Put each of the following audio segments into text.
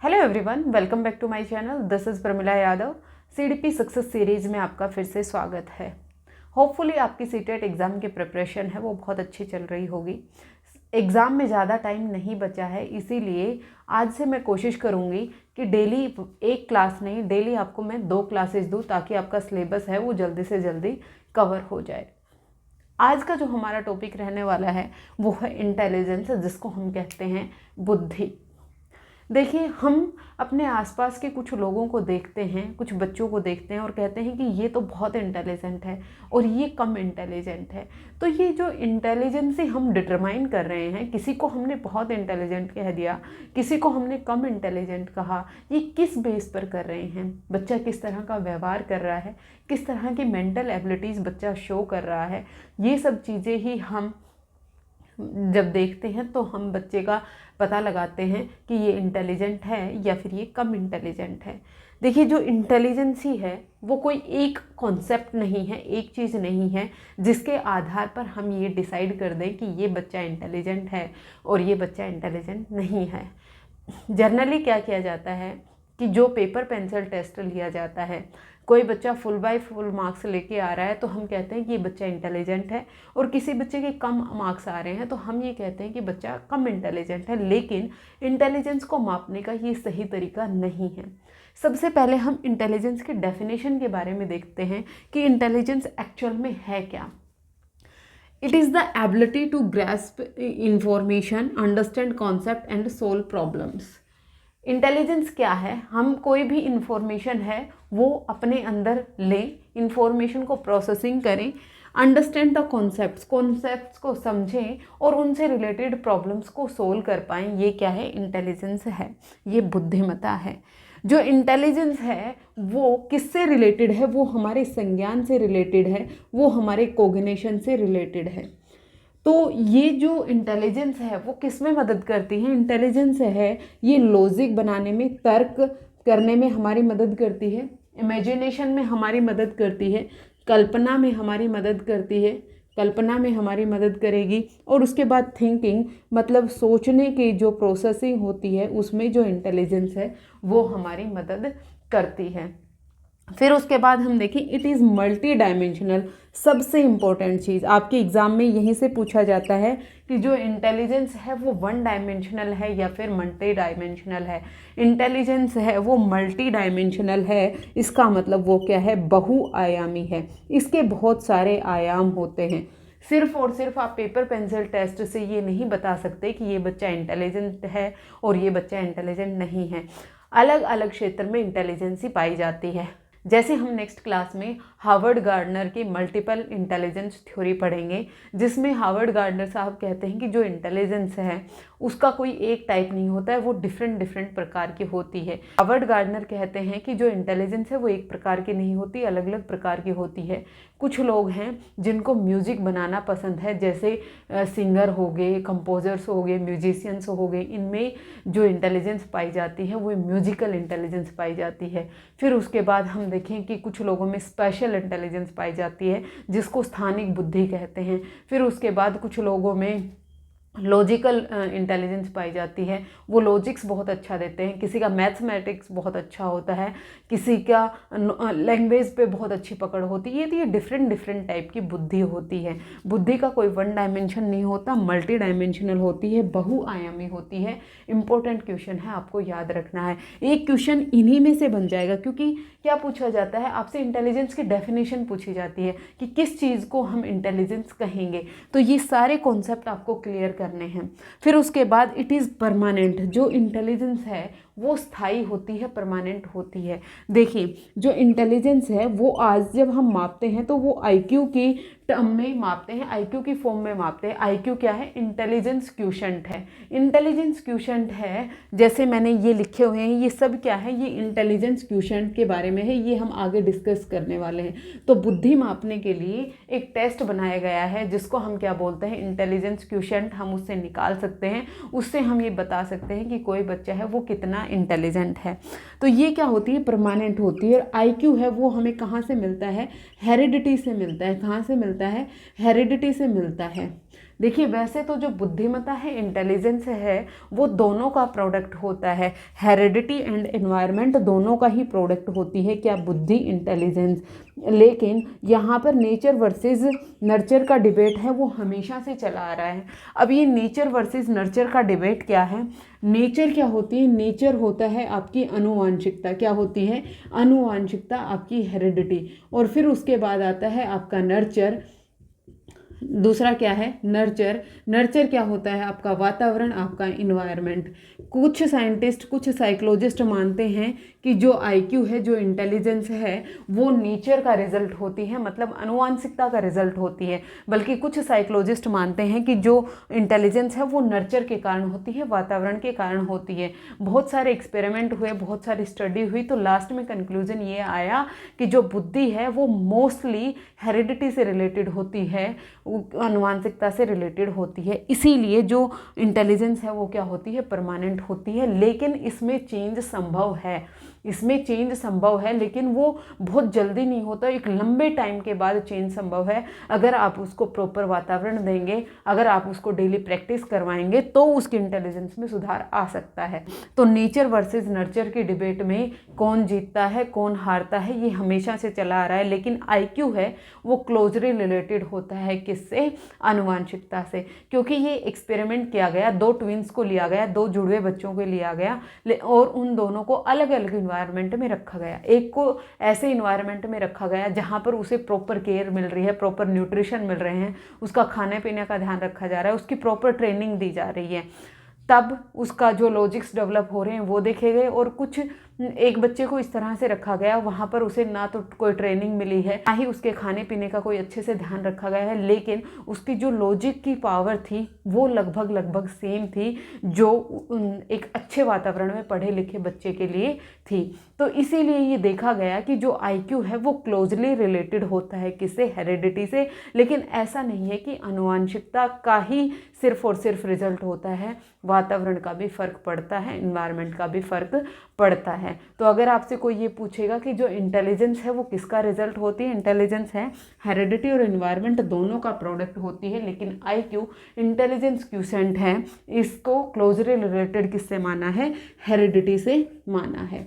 Hello everyone, welcome back to my channel. This is Pramila Yadav. CDP success series में आपका फिर से स्वागत है। होपफुली आपकी सीटेट एग्ज़ाम की प्रिपरेशन है वो बहुत अच्छी चल रही होगी। एग्ज़ाम में ज़्यादा टाइम नहीं बचा है, इसीलिए आज से मैं कोशिश करूँगी कि डेली एक क्लास नहीं, डेली आपको मैं 2 क्लासेस दूँ ताकि आपका सिलेबस है वो जल्दी से जल्दी कवर हो जाए। आज का जो हमारा टॉपिक रहने वाला है वो है इंटेलिजेंस, जिसको हम कहते हैं बुद्धि। देखिए, हम अपने आसपास के कुछ लोगों को देखते हैं, कुछ बच्चों को देखते हैं और कहते हैं कि ये तो बहुत इंटेलिजेंट है और ये कम इंटेलिजेंट है। तो ये जो इंटेलिजेंसी हम डिटरमाइन कर रहे हैं, किसी को हमने बहुत इंटेलिजेंट कह दिया, किसी को हमने कम इंटेलिजेंट कहा, ये किस बेस पर कर रहे हैं? बच्चा किस तरह का व्यवहार कर रहा है, किस तरह की मेंटल एबिलिटीज़ बच्चा शो कर रहा है, ये सब चीज़ें ही हम जब देखते हैं तो हम बच्चे का पता लगाते हैं कि ये इंटेलिजेंट है या फिर ये कम इंटेलिजेंट है। देखिए, जो इंटेलिजेंसी है वो कोई एक कॉन्सेप्ट नहीं है, एक चीज़ नहीं है जिसके आधार पर हम ये डिसाइड कर दें कि ये बच्चा इंटेलिजेंट है और ये बच्चा इंटेलिजेंट नहीं है। जनरली क्या किया जाता है कि जो पेपर पेंसिल टेस्ट लिया जाता है, कोई बच्चा फुल बाय फुल मार्क्स लेके आ रहा है तो हम कहते हैं कि ये बच्चा इंटेलिजेंट है, और किसी बच्चे के कम मार्क्स आ रहे हैं तो हम ये कहते हैं कि बच्चा कम इंटेलिजेंट है। लेकिन इंटेलिजेंस को मापने का ये सही तरीका नहीं है। सबसे पहले हम इंटेलिजेंस की डेफिनेशन के बारे में देखते हैं कि इंटेलिजेंस एक्चुअल में है क्या। It is the ability to grasp information, understand concept and solve problems. Intelligence क्या है? हम कोई भी इंफॉर्मेशन है वो अपने अंदर लें, इंफॉर्मेशन को प्रोसेसिंग करें, अंडरस्टैंड द कॉन्सेप्ट्स को समझें और उनसे रिलेटेड प्रॉब्लम्स को सोल्व कर पाएँ। ये क्या है? इंटेलिजेंस है, ये बुद्धिमत्ता है। जो इंटेलिजेंस है वो किससे रिलेटेड है? वो हमारे संज्ञान से रिलेटेड है, वो हमारे कोग्निशन से रिलेटेड है। तो ये जो इंटेलिजेंस है वो किस में मदद करती है? इंटेलिजेंस है ये लॉजिक बनाने में, तर्क करने में हमारी मदद करती है, इमेजिनेशन में हमारी मदद करती है, कल्पना में हमारी मदद करती है, कल्पना में हमारी मदद करेगी, और उसके बाद थिंकिंग मतलब सोचने की जो प्रोसेसिंग होती है उसमें जो इंटेलिजेंस है वो हमारी मदद करती है। फिर उसके बाद हम देखें, इट इज़ मल्टी डायमेंशनल। सबसे इम्पोर्टेंट चीज़ आपके एग्ज़ाम में यहीं से पूछा जाता है कि जो इंटेलिजेंस है वो 1 डायमेंशनल है या फिर मल्टी डायमेंशनल है। इंटेलिजेंस है वो मल्टी डायमेंशनल है, इसका मतलब वो क्या है? बहुआयामी है। इसके बहुत सारे आयाम होते हैं। सिर्फ और सिर्फ आप पेपर पेंसिल टेस्ट से ये नहीं बता सकते कि ये बच्चा इंटेलिजेंट है और ये बच्चा इंटेलिजेंट नहीं है। अलग अलग क्षेत्र में इंटेलिजेंसी पाई जाती है। जैसे हम नेक्स्ट क्लास में हार्वर्ड गार्डनर की मल्टीपल इंटेलिजेंस थ्योरी पढ़ेंगे, जिसमें हार्वर्ड गार्डनर साहब कहते हैं कि जो इंटेलिजेंस है उसका कोई एक टाइप नहीं होता है, वो डिफरेंट प्रकार की होती है। हार्वर्ड गार्डनर कहते हैं कि जो इंटेलिजेंस है वो एक प्रकार की नहीं होती, अलग अलग प्रकार की होती है। कुछ लोग हैं जिनको म्यूज़िक बनाना पसंद है, जैसे सिंगर हो गए, कंपोजर्स हो गए, म्यूजिशियंस हो गए, इनमें जो इंटेलिजेंस पाई जाती है वो म्यूजिकल इंटेलिजेंस पाई जाती है। फिर उसके बाद हम देखें कि कुछ लोगों में स्पेशल इंटेलिजेंस पाई जाती है जिसको स्थानिक बुद्धि कहते हैं। फिर उसके बाद कुछ लोगों में लॉजिकल इंटेलिजेंस पाई जाती है, वो लॉजिक्स बहुत अच्छा देते हैं। किसी का मैथमेटिक्स बहुत अच्छा होता है, किसी का लैंग्वेज पे बहुत अच्छी पकड़ होती है। तो ये डिफरेंट टाइप की बुद्धि होती है। बुद्धि का कोई 1 डायमेंशन नहीं होता, मल्टी डायमेंशनल होती है, बहुआयामी होती है। इंपॉर्टेंट क्वेश्चन है, आपको याद रखना है। एक क्वेश्चन इन्हीं में से बन जाएगा, क्योंकि क्या पूछा जाता है आपसे? इंटेलिजेंस की डेफिनेशन पूछी जाती है कि किस चीज़ को हम इंटेलिजेंस कहेंगे। तो ये सारे कॉन्सेप्ट आपको क्लियर करने हैं। फिर उसके बाद इट इज़ परमानेंट। जो इंटेलिजेंस है वो स्थायी होती है, परमानेंट होती है। देखिए, जो इंटेलिजेंस है वो आज जब हम मापते हैं तो वो आईक्यू की टर्म में मापते हैं, आईक्यू की फॉर्म में मापते हैं। आईक्यू क्या है? इंटेलिजेंस क्वोशिएंट है। इंटेलिजेंस क्वोशिएंट है, जैसे मैंने ये लिखे हुए हैं, ये सब क्या है? ये इंटेलिजेंस क्वोशिएंट के बारे में है, ये हम आगे डिस्कस करने वाले हैं। तो बुद्धि मापने के लिए एक टेस्ट बनाया गया है जिसको हम क्या बोलते हैं? Intelligence quotient. हम उससे निकाल सकते हैं, उससे हम ये बता सकते हैं कि कोई बच्चा है वो कितना इंटेलिजेंट है। तो ये क्या होती है? परमानेंट होती है। आईक्यू है वो हमें कहाँ से मिलता है? हेरिडिटी से मिलता है। कहाँ से मिलता है? हेरिडिटी से मिलता है। देखिए वैसे तो जो बुद्धिमत्ता है, इंटेलिजेंस है, वो दोनों का प्रोडक्ट होता है, हेरिडिटी एंड एनवायरनमेंट दोनों का ही प्रोडक्ट होती है क्या, बुद्धि, इंटेलिजेंस। लेकिन यहाँ पर नेचर वर्सेस नर्चर का डिबेट है वो हमेशा से चला आ रहा है। अब ये नेचर वर्सेस नर्चर का डिबेट क्या है, नेचर क्या होती है, नेचर होता है आपकी अनुवांशिकता, क्या होती है, अनुवांशिकता, आपकी हेरिडिटी, और फिर उसके बाद आता है आपका नर्चर। दूसरा क्या है, नर्चर। नर्चर क्या होता है, आपका वातावरण, आपका इन्वायरमेंट। कुछ साइंटिस्ट, कुछ साइकोलॉजिस्ट मानते हैं कि जो आईक्यू है, जो इंटेलिजेंस है, वो नेचर का रिजल्ट होती है, मतलब अनुवांशिकता का रिजल्ट होती है। बल्कि कुछ साइकोलॉजिस्ट मानते हैं कि जो इंटेलिजेंस है वो नर्चर के कारण होती है, वातावरण के कारण होती है। बहुत सारे एक्सपेरिमेंट हुए, बहुत सारी स्टडी हुई, तो लास्ट में कंक्लूजन ये आया कि जो बुद्धि है वो मोस्टली हेरिडिटी से रिलेटेड होती है, अनुवांशिकता से रिलेटेड होती है। इसीलिए जो इंटेलिजेंस है वो क्या होती है, परमानेंट होती है। लेकिन इसमें चेंज संभव है, इसमें चेंज संभव है, लेकिन वो बहुत जल्दी नहीं होता, एक लंबे टाइम के बाद चेंज संभव है। अगर आप उसको प्रॉपर वातावरण देंगे, अगर आप उसको डेली प्रैक्टिस करवाएंगे, तो उसकी इंटेलिजेंस में सुधार आ सकता है। तो नेचर वर्सेस नर्चर की डिबेट में कौन जीतता है, कौन हारता है, ये हमेशा से चला आ रहा है। लेकिन आईक्यू है वो क्लोजली रिलेटेड होता है किससे, अनुवांशिकता से। क्योंकि ये एक्सपेरिमेंट किया गया, दो ट्विंस को लिया गया, दो जुड़वे बच्चों को लिया गया, और उन दोनों को अलग अलग इन्वायरमेंट में रखा गया। एक को ऐसे इन्वायरमेंट में रखा गया जहाँ पर उसे प्रॉपर केयर मिल रही है, प्रॉपर न्यूट्रिशन मिल रहे हैं, उसका खाने पीने का ध्यान रखा जा रहा है, उसकी प्रॉपर ट्रेनिंग दी जा रही है, तब उसका जो लॉजिक्स डेवलप हो रहे हैं वो देखे गए। और कुछ एक बच्चे को इस तरह से रखा गया, वहाँ पर उसे ना तो कोई ट्रेनिंग मिली है, ना ही उसके खाने पीने का कोई अच्छे से ध्यान रखा गया है, लेकिन उसकी जो लॉजिक की पावर थी वो लगभग सेम थी जो एक अच्छे वातावरण में पढ़े लिखे बच्चे के लिए थी। तो इसीलिए ये देखा गया कि जो आईक्यू है वो क्लोजली रिलेटेड होता है किससे, हेरिडिटी से। लेकिन ऐसा नहीं है कि अनुवांशिकता का ही सिर्फ और सिर्फ रिजल्ट होता है, वातावरण का भी फर्क पड़ता है, इन्वायरमेंट का भी फर्क पड़ता है। तो अगर आपसे कोई ये पूछेगा कि जो इंटेलिजेंस है वो किसका रिजल्ट होती है, इंटेलिजेंस है हेरिडिटी और इन्वायरमेंट दोनों का प्रोडक्ट होती है। लेकिन आईक्यू इंटेलिजेंस क्यूसेंट है, इसको क्लोजली रिलेटेड किससे माना है, हेरिडिटी से माना है।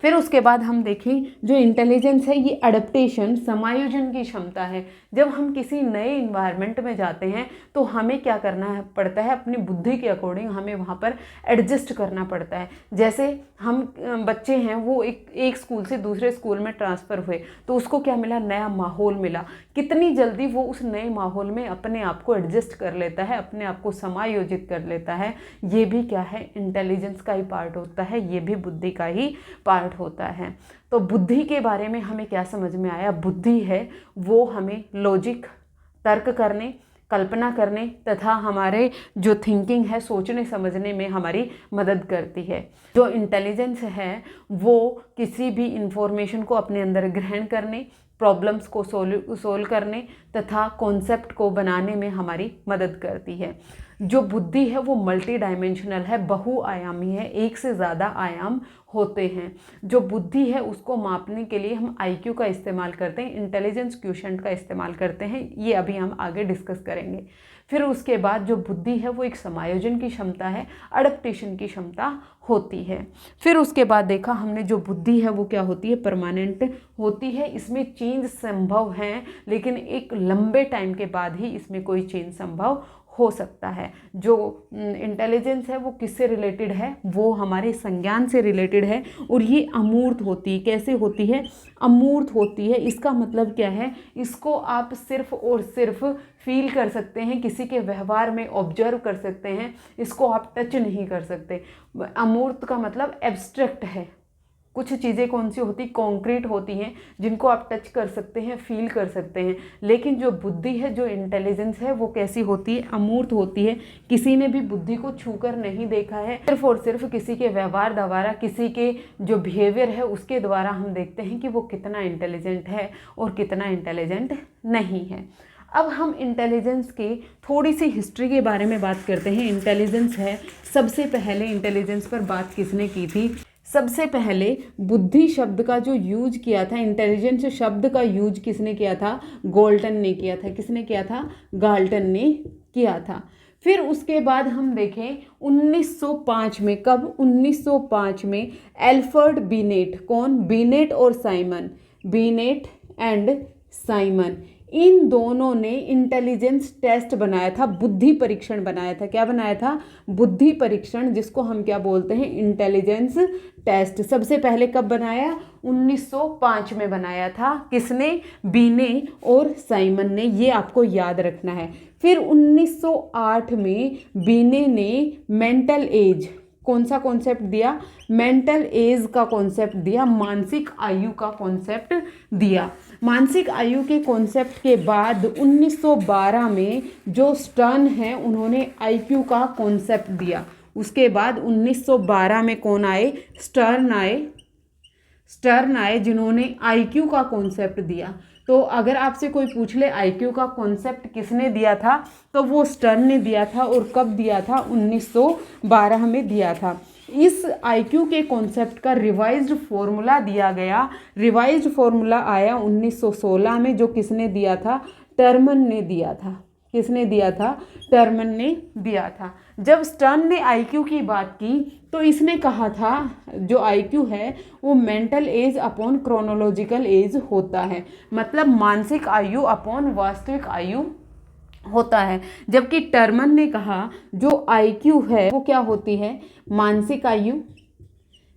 फिर उसके बाद हम देखें जो इंटेलिजेंस है ये अडेप्टेशन, समायोजन की क्षमता है। जब हम किसी नए इन्वायरमेंट में जाते हैं तो हमें क्या करना पड़ता है, अपनी बुद्धि के अकॉर्डिंग हमें वहाँ पर एडजस्ट करना पड़ता है। जैसे हम बच्चे हैं, वो एक स्कूल से दूसरे स्कूल में ट्रांसफ़र हुए, तो उसको क्या मिला, नया माहौल मिला। कितनी जल्दी वो उस नए माहौल में अपने आप को एडजस्ट कर लेता है, अपने आप को समायोजित कर लेता है, ये भी क्या है, इंटेलिजेंस का ही पार्ट होता है, ये भी बुद्धि का ही पार्ट होता है। तो बुद्धि के बारे में हमें क्या समझ में आया, बुद्धि है वो हमें लॉजिक, तर्क करने, कल्पना करने तथा हमारे जो थिंकिंग है, सोचने समझने में हमारी मदद करती है। जो इंटेलिजेंस है वो किसी भी इंफॉर्मेशन को अपने अंदर ग्रहण करने, प्रॉब्लम्स को सोल्व करने तथा कॉन्सेप्ट को बनाने में हमारी मदद करती है। जो बुद्धि है वो मल्टी डायमेंशनल है, बहुआयामी है, एक से ज़्यादा आयाम होते हैं। जो बुद्धि है उसको मापने के लिए हम आईक्यू का इस्तेमाल करते हैं, इंटेलिजेंस क्वोशिएंट का इस्तेमाल करते हैं, ये अभी हम आगे डिस्कस करेंगे। फिर उसके बाद जो बुद्धि है वो एक समायोजन की क्षमता है, अडेप्टेशन की क्षमता होती है। फिर उसके बाद देखा हमने जो बुद्धि है वो क्या होती है, परमानेंट होती है, इसमें चेंज संभव है, लेकिन एक लंबे टाइम के बाद ही इसमें कोई चेंज संभव हो सकता है। जो इंटेलिजेंस है वो किससे रिलेटेड है, वो हमारे संज्ञान से रिलेटेड है, और ये अमूर्त होती है। कैसे होती है, अमूर्त होती है। इसका मतलब क्या है, इसको आप सिर्फ और सिर्फ फील कर सकते हैं, किसी के व्यवहार में ऑब्जर्व कर सकते हैं, इसको आप टच नहीं कर सकते। अमूर्त का मतलब एब्स्ट्रैक्ट है। कुछ चीज़ें कौन सी होती, कॉन्क्रीट होती हैं, जिनको आप टच कर सकते हैं, फील कर सकते हैं। लेकिन जो बुद्धि है, जो इंटेलिजेंस है, वो कैसी होती है, अमूर्त होती है। किसी ने भी बुद्धि को छूकर नहीं देखा है, सिर्फ और सिर्फ किसी के व्यवहार द्वारा, किसी के जो बिहेवियर है उसके द्वारा हम देखते हैं कि वो कितना इंटेलिजेंट है और कितना इंटेलिजेंट नहीं है। अब हम इंटेलिजेंस की थोड़ी सी हिस्ट्री के बारे में बात करते हैं। इंटेलिजेंस है, सबसे पहले इंटेलिजेंस पर बात किसने की थी, सबसे पहले बुद्धि शब्द का जो यूज किया था, इंटेलिजेंस शब्द का यूज किसने किया था? गाल्टन ने किया था। किसने किया था? गाल्टन ने किया था। फिर उसके बाद हम देखें 1905 में, कब? 1905 में एल्फ्रेड बिनेट, कौन? बिनेट और साइमन, बिनेट एंड साइमन, इन दोनों ने इंटेलिजेंस टेस्ट बनाया था, बुद्धि परीक्षण बनाया था। क्या बनाया था? बुद्धि परीक्षण, जिसको हम क्या बोलते हैं? Intelligence test. सबसे पहले कब बनाया? 1905 में बनाया था। किसने? बीने और साइमन ने। ये आपको याद रखना है। फिर 1908 में बीने ने मेंटल एज, कौन सा कॉन्सेप्ट दिया? मेंटल एज का कॉन्सेप्ट दिया, मानसिक आयु का कॉन्सेप्ट दिया। मानसिक आयु के कॉन्सेप्ट के बाद 1912 में जो स्टर्न है, उन्होंने आईक्यू का कॉन्सेप्ट दिया। उसके बाद 1912 में कौन आए? स्टर्न आए। स्टर्न आए जिन्होंने आईक्यू का कॉन्सेप्ट दिया। तो अगर आपसे कोई पूछ ले आईक्यू का कॉन्सेप्ट किसने दिया था, तो वो स्टर्न ने दिया था। और कब दिया था? 1912 में दिया था। इस आईक्यू के कॉन्सेप्ट का रिवाइज्ड फॉर्मूला दिया गया। रिवाइज्ड फॉर्मूला आया 1916 में, जो किसने दिया था? टर्मन ने दिया था। किसने दिया था? टर्मन ने दिया था। जब स्टर्न ने आईक्यू की बात की तो इसने कहा था जो आईक्यू है वो mental age upon chronological as होता है, मतलब मानसिक आयु अपॉन वास्तविक आयु होता है। जबकि टर्मन ने कहा जो आईक्यू है वो क्या होती है? मानसिक आयु,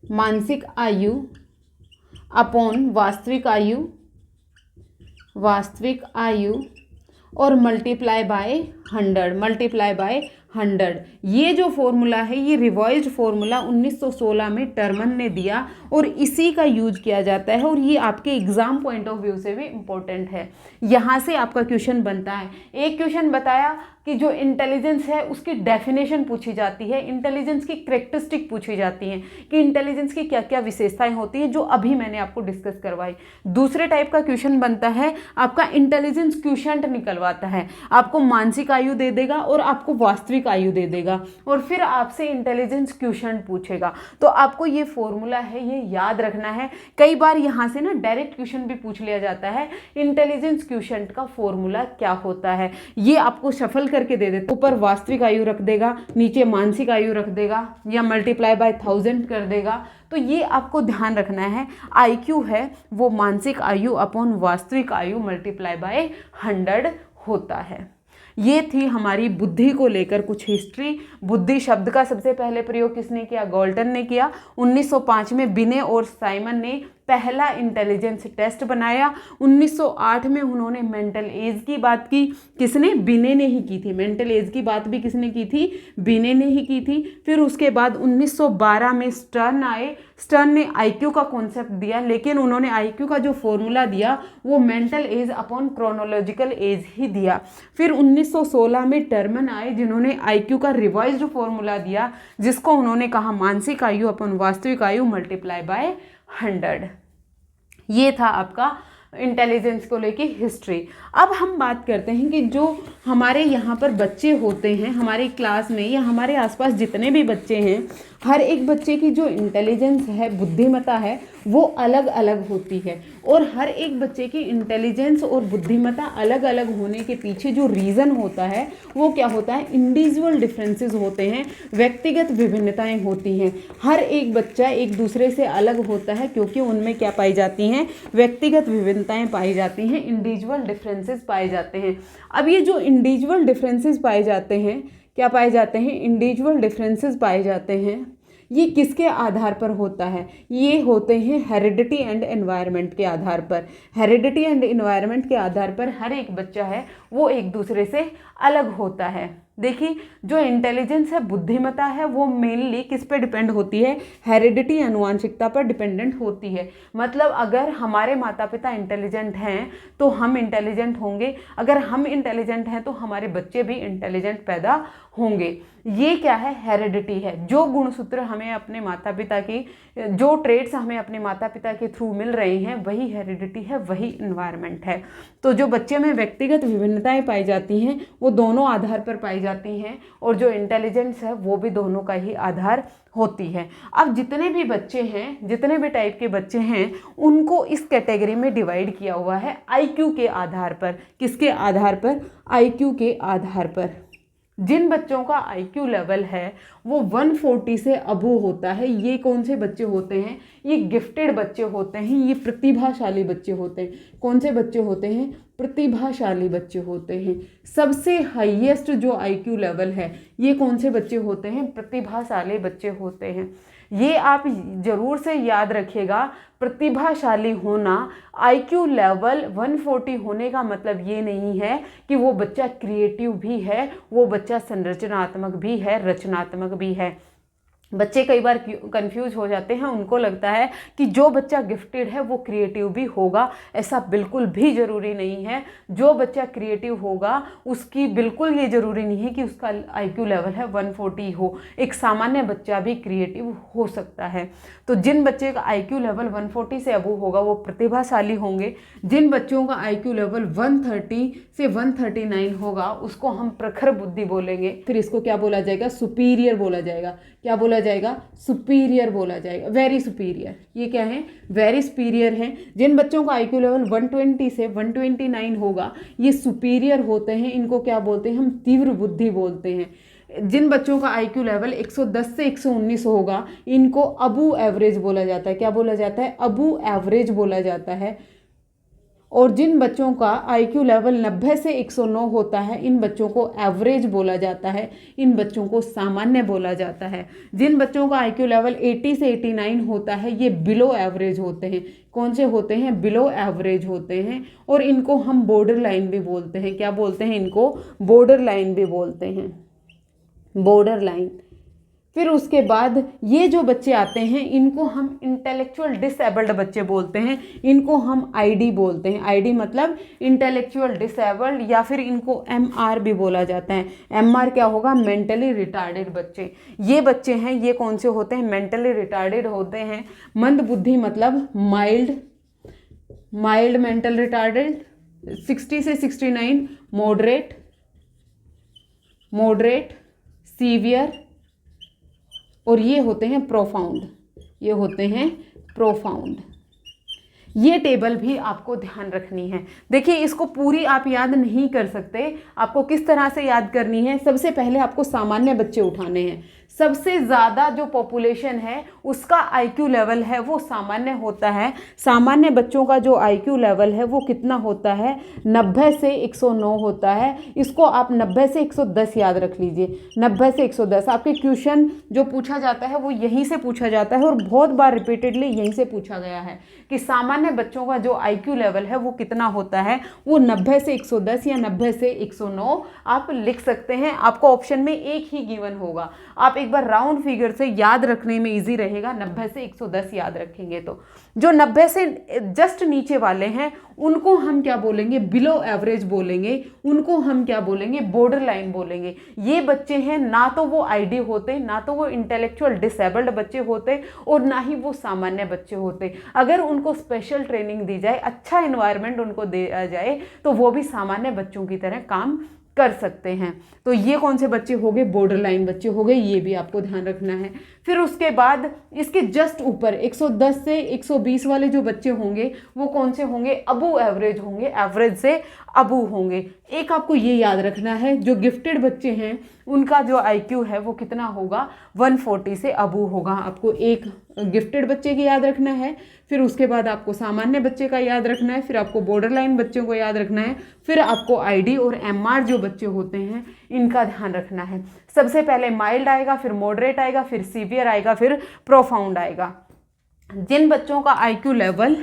मानसिक आयु अपॉन वास्तविक आयु, वास्तविक आयु और मल्टीप्लाई बाय 100, मल्टीप्लाई बाय 100। ये जो फॉर्मूला है ये रिवाइज्ड फॉर्मूला 1916 में टर्मन ने दिया और इसी का यूज किया जाता है। और ये आपके एग्जाम पॉइंट ऑफ व्यू से भी इम्पोर्टेंट है। यहाँ से आपका क्वेश्चन बनता है। एक क्वेश्चन बताया कि जो इंटेलिजेंस है उसकी डेफिनेशन पूछी जाती है, इंटेलिजेंस की कैरेक्टरिस्टिक पूछी जाती हैं कि इंटेलिजेंस की क्या क्या विशेषताएं होती हैं, जो अभी मैंने आपको डिस्कस करवाई। दूसरे टाइप का क्वेश्चन बनता है आपका इंटेलिजेंस क्वोशिएंट निकलवाता है, आपको मानसिक आयु दे देगा और आपको वास्तविक आयु दे देगा और फिर आपसे इंटेलिजेंस क्वोशिएंट पूछेगा। तो आपको ये फॉर्मूला है ये याद रखना है। कई बार यहाँ से ना डायरेक्ट क्वेश्चन भी पूछ लिया जाता है, इंटेलिजेंस क्वोशिएंट का फॉर्मूला क्या होता है। ये आपको शफल करके दे देता, ऊपर वास्तविक आयु रख देगा, नीचे मानसिक आयु रख देगा या मल्टीप्लाई बाय 1000 कर देगा। तो ये आपको ध्यान रखना है। आईक्यू है वो मानसिक आयु अपॉन वास्तविक आयु मल्टीप्लाई बाय 100 होता है। ये थी हमारी बुद्धि को लेकर कुछ हिस्ट्री। बुद्धि शब्द का सबसे पहले प्रयोग किसने किया? गाल्टन ने किया। 1905 में बिने और साइमन ने पहला इंटेलिजेंस टेस्ट बनाया। 1908 में उन्होंने मेंटल एज की बात की। किसने? बिने ने ही की थी। मेंटल एज की बात भी किसने की थी? बिने ने ही की थी। फिर उसके बाद 1912 में स्टर्न आए। स्टर्न ने आईक्यू का कॉन्सेप्ट दिया, लेकिन उन्होंने आईक्यू का जो फॉर्मूला दिया वो mental age upon chronological age ही दिया। फिर 1916 में टर्मन आए जिन्होंने आईक्यू का रिवाइज्ड फॉर्मूला दिया, जिसको उन्होंने कहा मानसिक आयु अपॉन वास्तविक आयु मल्टीप्लाई बाय 100। ये था आपका इंटेलिजेंस को लेके हिस्ट्री। अब हम बात करते हैं कि जो हमारे यहाँ पर बच्चे होते हैं हमारी क्लास में या हमारे आसपास जितने भी बच्चे हैं, हर एक बच्चे की जो इंटेलिजेंस है, बुद्धिमत्ता है, वो अलग अलग होती है। और हर एक बच्चे की इंटेलिजेंस और बुद्धिमत्ता अलग अलग होने के पीछे जो रीज़न होता है वो क्या होता है? इंडिविजुअल डिफरेंसेस होते हैं, व्यक्तिगत विभिन्नताएं होती हैं। हर एक बच्चा एक दूसरे से अलग होता है क्योंकि उनमें क्या पाई जाती हैं? व्यक्तिगत विभिन्नताएं पाई जाती हैं, इंडिविजुअल डिफरेंसेस पाए जाते हैं। अब ये जो इंडिविजुअल डिफरेंसेस पाए जाते हैं, क्या पाए जाते हैं? इंडिविजुअल डिफरेंसेस पाए जाते हैं। ये किसके आधार पर होता है? ये होते हैं हेरिडिटी एंड एनवायरनमेंट के आधार पर। हेरिडिटी एंड एनवायरनमेंट के आधार पर हर एक बच्चा है वो एक दूसरे से अलग होता है। देखिए जो इंटेलिजेंस है, बुद्धिमत्ता है, वो मेनली किस पे डिपेंड होती है? हेरिडिटी, आनुवांशिकता पर डिपेंडेंट होती है। मतलब अगर हमारे माता पिता इंटेलिजेंट हैं तो हम इंटेलिजेंट होंगे, अगर हम इंटेलिजेंट हैं तो हमारे बच्चे भी इंटेलिजेंट पैदा होंगे। ये क्या है, हेरिडिटी है। जो गुणसूत्र हमें अपने माता पिता की, जो ट्रेड्स हमें अपने माता पिता के थ्रू मिल रहे हैं, वही हेरिडिटी है, वही इन्वायरमेंट है। तो जो बच्चे में व्यक्तिगत विभिन्नताएं पाई जाती हैं वो दोनों आधार पर पाई जाती हैं, और जो इंटेलिजेंस है वो भी दोनों का ही आधार होती है। अब जितने भी बच्चे हैं, जितने भी टाइप के बच्चे हैं, उनको इस कैटेगरी में डिवाइड किया हुआ है आईक्यू के आधार पर। किसके आधार पर? आईक्यू के आधार पर। जिन बच्चों का आईक्यू लेवल है वो 140 से अबव होता है, ये कौन से बच्चे होते हैं? ये गिफ्टेड बच्चे होते हैं, ये प्रतिभाशाली बच्चे होते हैं। कौन से बच्चे होते हैं? प्रतिभाशाली बच्चे होते हैं। सबसे हाईएस्ट जो आईक्यू लेवल है, ये कौन से बच्चे होते हैं? प्रतिभाशाली बच्चे होते हैं। ये आप जरूर से याद रखिएगा, प्रतिभाशाली होना, आईक्यू लेवल 140 होने का मतलब ये नहीं है कि वो बच्चा क्रिएटिव भी है, वो बच्चा संरचनात्मक भी है, रचनात्मक भी है। बच्चे कई बार कंफ्यूज हो जाते हैं, उनको लगता है कि जो बच्चा गिफ्टेड है वो क्रिएटिव भी होगा। ऐसा बिल्कुल भी ज़रूरी नहीं है। जो बच्चा क्रिएटिव होगा उसकी बिल्कुल ये ज़रूरी नहीं है कि उसका आईक्यू लेवल है 140 हो। एक सामान्य बच्चा भी क्रिएटिव हो सकता है। तो जिन बच्चे का आईक्यू लेवल 140 से अबव होगा वो प्रतिभाशाली होंगे। जिन बच्चों का आईक्यू लेवल 130 से 139 होगा उसको हम प्रखर बुद्धि बोलेंगे। फिर इसको क्या बोला जाएगा? सुपीरियर बोला जाएगा। क्या बोला जाएगा? सुपीरियर बोला जाएगा, वेरी सुपीरियर। ये क्या है? वेरी सुपीरियर है। जिन बच्चों का आईक्यू लेवल 120 से 129 होगा ये सुपीरियर होते हैं। इनको क्या बोलते हैं? हम तीव्र बुद्धि बोलते हैं। जिन बच्चों का आईक्यू लेवल 110 से 119 होगा इनको अबू एवरेज बोला जाता है। क्या बोला जाता है? अबू एवरेज बोला जाता है। और जिन बच्चों का आईक्यू लेवल 90 से 109 होता है इन बच्चों को एवरेज बोला जाता है, इन बच्चों को सामान्य बोला जाता है। जिन बच्चों का आईक्यू लेवल 80 से 89 होता है ये बिलो एवरेज होते हैं। कौन से होते हैं? बिलो एवरेज होते हैं। और इनको हम बॉर्डर लाइन भी बोलते हैं। क्या बोलते हैं? इनको बॉर्डर लाइन भी बोलते हैं, बॉर्डर लाइन। फिर उसके बाद ये जो बच्चे आते हैं इनको हम इंटेलेक्चुअल डिसेबल्ड बच्चे बोलते हैं। इनको हम आईडी बोलते हैं। आईडी मतलब इंटेलेक्चुअल डिसेबल्ड, या फिर इनको एमआर भी बोला जाता है। एमआर क्या होगा? मेंटली रिटार्डेड बच्चे। ये बच्चे हैं, ये कौन से होते हैं? मेंटली रिटार्डेड होते हैं। मंद बुद्धि मतलब माइल्ड मेंटल रिटार्डेड। 60 से 69 मॉडरेट, सीवियर, और ये होते हैं प्रोफाउंड। ये होते हैं प्रोफाउंड। ये टेबल भी आपको ध्यान रखनी है। देखिए इसको पूरी आप याद नहीं कर सकते। आपको किस तरह से याद करनी है? सबसे पहले आपको सामान्य बच्चे उठाने हैं। सबसे ज़्यादा जो पॉपुलेशन है उसका आईक्यू लेवल है वो सामान्य होता है। सामान्य बच्चों का जो आईक्यू लेवल है वो कितना होता है? 90 से 109 होता है। इसको आप 90 से 110 याद रख लीजिए। 90 से 110 आपके क्वेश्चन जो पूछा जाता है वो यहीं से पूछा जाता है, और बहुत बार रिपीटेडली यहीं से पूछा गया है कि सामान्य बच्चों का जो आईक्यू लेवल है वो कितना होता है? वो 90 से 110 या 90 से 109 आप लिख सकते हैं। आपको ऑप्शन में एक ही गिवन होगा। आप एक बार राउंड फिगर से याद रखने में इजी रहेगा। 90 से 110 याद रखेंगे तो जो 90 से जस्ट नीचे वाले हैं उनको हम क्या बोलेंगे? बिलो एवरेज बोलेंगे। उनको हम क्या बोलेंगे? बॉर्डर लाइन बोलेंगे। ये बच्चे हैं, ना तो वो आईडी होते, ना तो वो इंटेलेक्चुअल डिसेबल्ड बच्चे होते, और ना ही वो सामान्य बच्चे होते। अगर उनको स्पेशल ट्रेनिंग दी जाए, अच्छा इन्वायरमेंट उनको दिया जाए, तो वो भी सामान्य बच्चों की तरह काम कर सकते हैं। तो ये कौन से बच्चे हो गए? बॉर्डर लाइन बच्चे हो गए। ये भी आपको ध्यान रखना है। फिर उसके बाद इसके जस्ट ऊपर 110 से 120 वाले जो बच्चे होंगे वो कौन से होंगे? अबू एवरेज होंगे, एवरेज से अबू होंगे। एक आपको ये याद रखना है, जो गिफ्टेड बच्चे हैं उनका जो आईक्यू है वो कितना होगा? 140 से अबू होगा। आपको एक गिफ्टेड बच्चे की याद रखना है, फिर उसके बाद आपको सामान्य बच्चे का याद रखना है, फिर आपको बॉर्डर लाइन बच्चों को याद रखना है, फिर आपको आईडी और एमआर जो बच्चे होते हैं इनका ध्यान रखना है। सबसे पहले माइल्ड आएगा, फिर मॉडरेट आएगा, फिर सीवियर आएगा, फिर प्रोफाउंड आएगा। जिन बच्चों का आईक्यू लेवल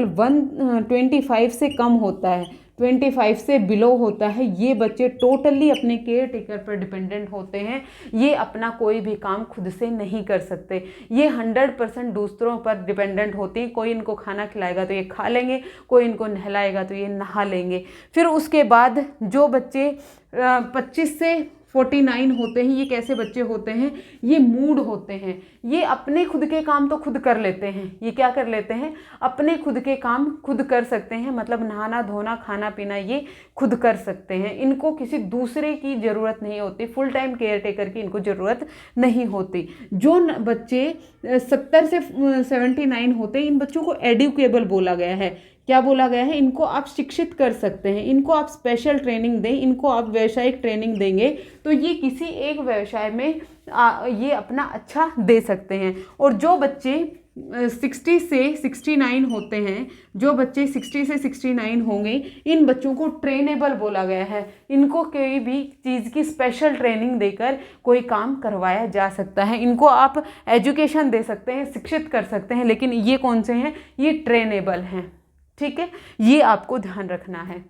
125 से कम होता है, 25 से बिलो होता है, ये बच्चे टोटली अपने केयर टेकर पर डिपेंडेंट होते हैं। ये अपना कोई भी काम खुद से नहीं कर सकते, ये 100% दूसरों पर डिपेंडेंट होती हैं। कोई इनको खाना खिलाएगा तो ये खा लेंगे, कोई इनको नहलाएगा तो ये नहा लेंगे। फिर उसके बाद जो बच्चे 25 से 49 होते हैं, ये कैसे बच्चे होते हैं? ये मूड होते हैं। ये अपने खुद के काम तो खुद कर लेते हैं। ये क्या कर लेते हैं? अपने खुद के काम खुद कर सकते हैं, मतलब नहाना धोना खाना पीना ये खुद कर सकते हैं। इनको किसी दूसरे की ज़रूरत नहीं होती, फुल टाइम केयर टेकर की इनको ज़रूरत नहीं होती। जो बच्चे 70 से 79 होते हैं, इन बच्चों को एडुकेबल बोला गया है। क्या बोला गया है? इनको आप शिक्षित कर सकते हैं, इनको आप स्पेशल ट्रेनिंग दें, इनको आप व्यावसायिक ट्रेनिंग देंगे तो ये किसी एक व्यवसाय में ये अपना अच्छा दे सकते हैं। और जो बच्चे 60 से 69 होते हैं, जो बच्चे 60 से 69 होंगे, इन बच्चों को ट्रेनेबल बोला गया है। इनको कोई भी चीज़ की स्पेशल ट्रेनिंग देकर कोई काम करवाया जा सकता है। इनको आप एजुकेशन दे सकते हैं, शिक्षित कर सकते हैं, लेकिन ये कौन से हैं? ये ट्रेनेबल हैं। ठीक है, ये आपको ध्यान रखना है।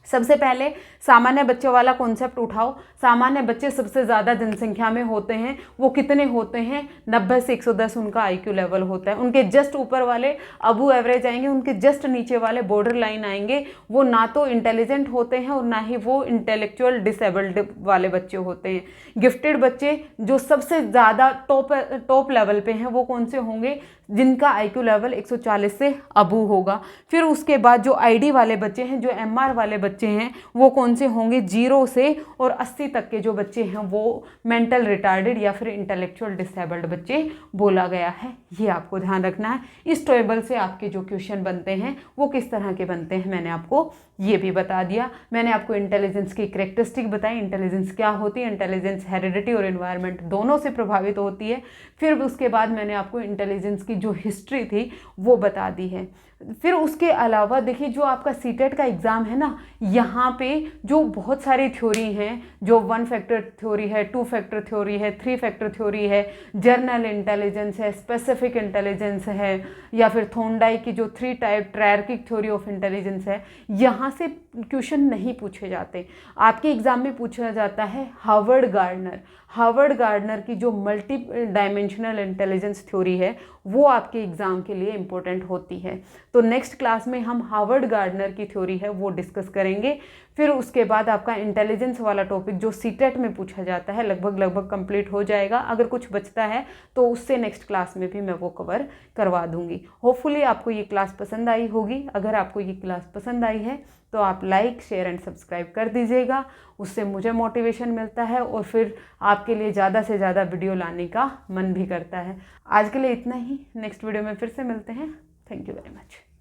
सबसे पहले सामान्य बच्चों वाला कॉन्सेप्ट उठाओ। सामान्य बच्चे सबसे ज़्यादा जनसंख्या में होते हैं। वो कितने होते हैं? 90 से 110 उनका आईक्यू लेवल होता है। उनके जस्ट ऊपर वाले अबू एवरेज आएंगे, उनके जस्ट नीचे वाले बॉर्डर लाइन आएंगे। वो ना तो इंटेलिजेंट होते हैं और ना ही वो इंटेलेक्चुअल डिसेबल्ड वाले बच्चे होते हैं। गिफ्टेड बच्चे जो सबसे ज़्यादा टॉप लेवल पे हैं, वो कौन से होंगे? जिनका आईक्यू लेवल 140 से अबू होगा। फिर उसके बाद जो आईडी वाले बच्चे हैं, जो एमआर वाले बच्चे हैं, वो कौन से होंगे? 0 से और 80 तक के जो बच्चे हैं वो मेंटल रिटार्डेड या फिर इंटेलेक्चुअल डिसेबल्ड बच्चे बोला गया है। ये आपको ध्यान रखना है। इस टेबल से आपके जो क्वेश्चन बनते हैं वो किस तरह के बनते हैं मैंने आपको ये भी बता दिया। मैंने आपको इंटेलिजेंस की कैरेक्टरिस्टिक बताई, इंटेलिजेंस क्या होती है। इंटेलिजेंस हेरिडिटी और एनवायरनमेंट दोनों से प्रभावित होती है। फिर उसके बाद मैंने आपको इंटेलिजेंस की जो हिस्ट्री थी वो बता दी है। फिर उसके अलावा देखिए, जो आपका सीटेट का एग्ज़ाम है ना, यहाँ पे जो बहुत सारी थ्योरी हैं, जो 1 फैक्टर थ्योरी है, 2 फैक्टर थ्योरी है, 3 फैक्टर थ्योरी है, जर्नल इंटेलिजेंस है, स्पेसिफिक इंटेलिजेंस है, या फिर थॉर्नडाइक की जो 3 type triarchic theory of intelligence है, यहाँ से क्वेश्चन नहीं पूछे जाते। आपके एग्ज़ाम में पूछा जाता है हार्वर्ड गार्डनर की जो मल्टी डायमेंशनल इंटेलिजेंस थ्योरी है, वो आपके एग्ज़ाम के लिए इम्पोर्टेंट होती है। तो नेक्स्ट क्लास में हम हार्वर्ड गार्डनर की थ्योरी है वो डिस्कस करेंगे। फिर उसके बाद आपका इंटेलिजेंस वाला टॉपिक जो सीटेट में पूछा जाता है लगभग कंप्लीट हो जाएगा। अगर कुछ बचता है तो उससे नेक्स्ट क्लास में भी मैं वो कवर करवा दूंगी। होपफुली आपको ये क्लास पसंद आई होगी। अगर आपको ये क्लास पसंद आई है तो आप लाइक शेयर एंड सब्सक्राइब कर दीजिएगा, उससे मुझे मोटिवेशन मिलता है और फिर आपके लिए ज़्यादा से ज़्यादा वीडियो लाने का मन भी करता है। आज के लिए इतना ही, नेक्स्ट वीडियो में फिर से मिलते हैं। Thank you very much.